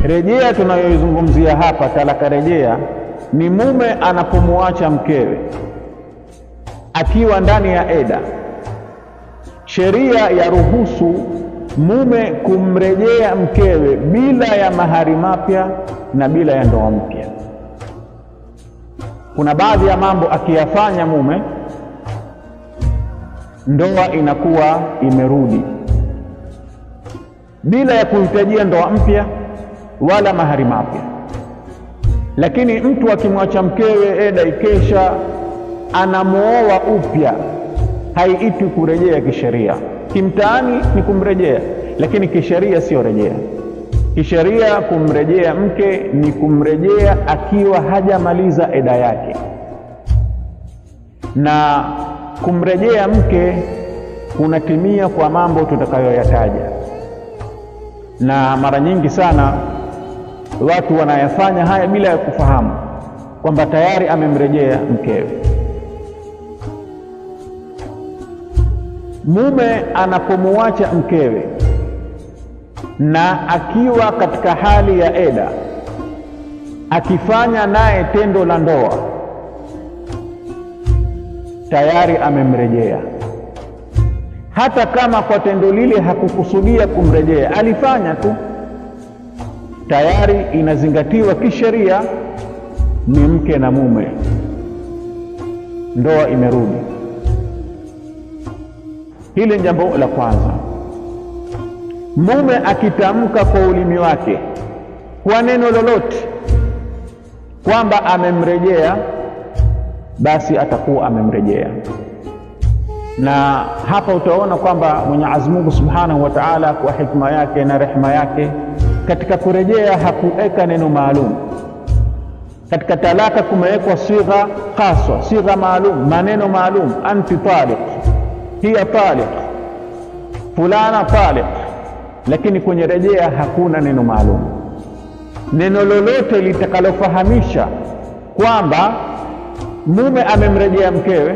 Rejea tunayoizungumzia hapa, talaka rejea, ni mume anapomwacha mkewe akiwa ndani ya eda. Sheria ya ruhusu mume kumrejea mkewe bila ya mahari mapya na bila ya ndoa mpya. Kuna baadhi ya mambo akiyafanya mume, ndoa inakuwa imerudi bila ya kuhitajia ndoa mpya wala mahari mapya. Lakini mtu akimwacha mkewe eda ikesha, anamuoa upya, haiitwi kurejea kisheria. Kimtaani ni kumrejea, lakini kisheria sio rejea. Kisheria kumrejea mke ni kumrejea akiwa hajamaliza eda yake, na kumrejea mke kunatimia kwa mambo tutakayoyataja. Na mara nyingi sana watu wanayafanya haya bila ya kufahamu kwamba tayari amemrejea mkewe. Mume anapomuacha mkewe na akiwa katika hali ya eda, akifanya naye tendo la ndoa, tayari amemrejea. Hata kama kwa tendo lile hakukusudia kumrejea, alifanya tu, tayari inazingatiwa kisheria ni mke na mume, ndoa imerudi. Hili ni jambo la kwanza. Mume akitamka kwa ulimi wake kwa neno lolote kwamba amemrejea, basi atakuwa amemrejea. Na hapa utaona kwamba Mwenyezi Mungu Subhanahu wa Ta'ala kwa hikma yake na rehema yake, katika kurejea hakuweka neno maalum. Katika talaka kumewekwa sigha khaswa, sigha maalum, maneno maalum: anti taliq, hiya taliq, fulana taliq. Lakini kwenye rejea hakuna neno maalum. Neno lolote litakalofahamisha kwamba mume amemrejea mkewe,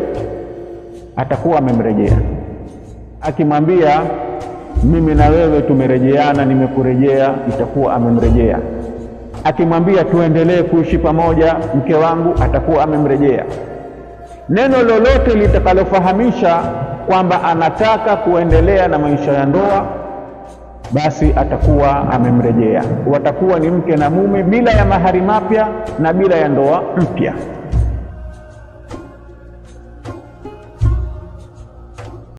atakuwa amemrejea. Akimwambia mimi na wewe tumerejeana, nimekurejea, itakuwa amemrejea. Akimwambia tuendelee kuishi pamoja mke wangu, atakuwa amemrejea. Neno lolote litakalofahamisha kwamba anataka kuendelea na maisha ya ndoa, basi atakuwa amemrejea. Watakuwa ni mke na mume bila ya mahari mapya na bila ya ndoa mpya.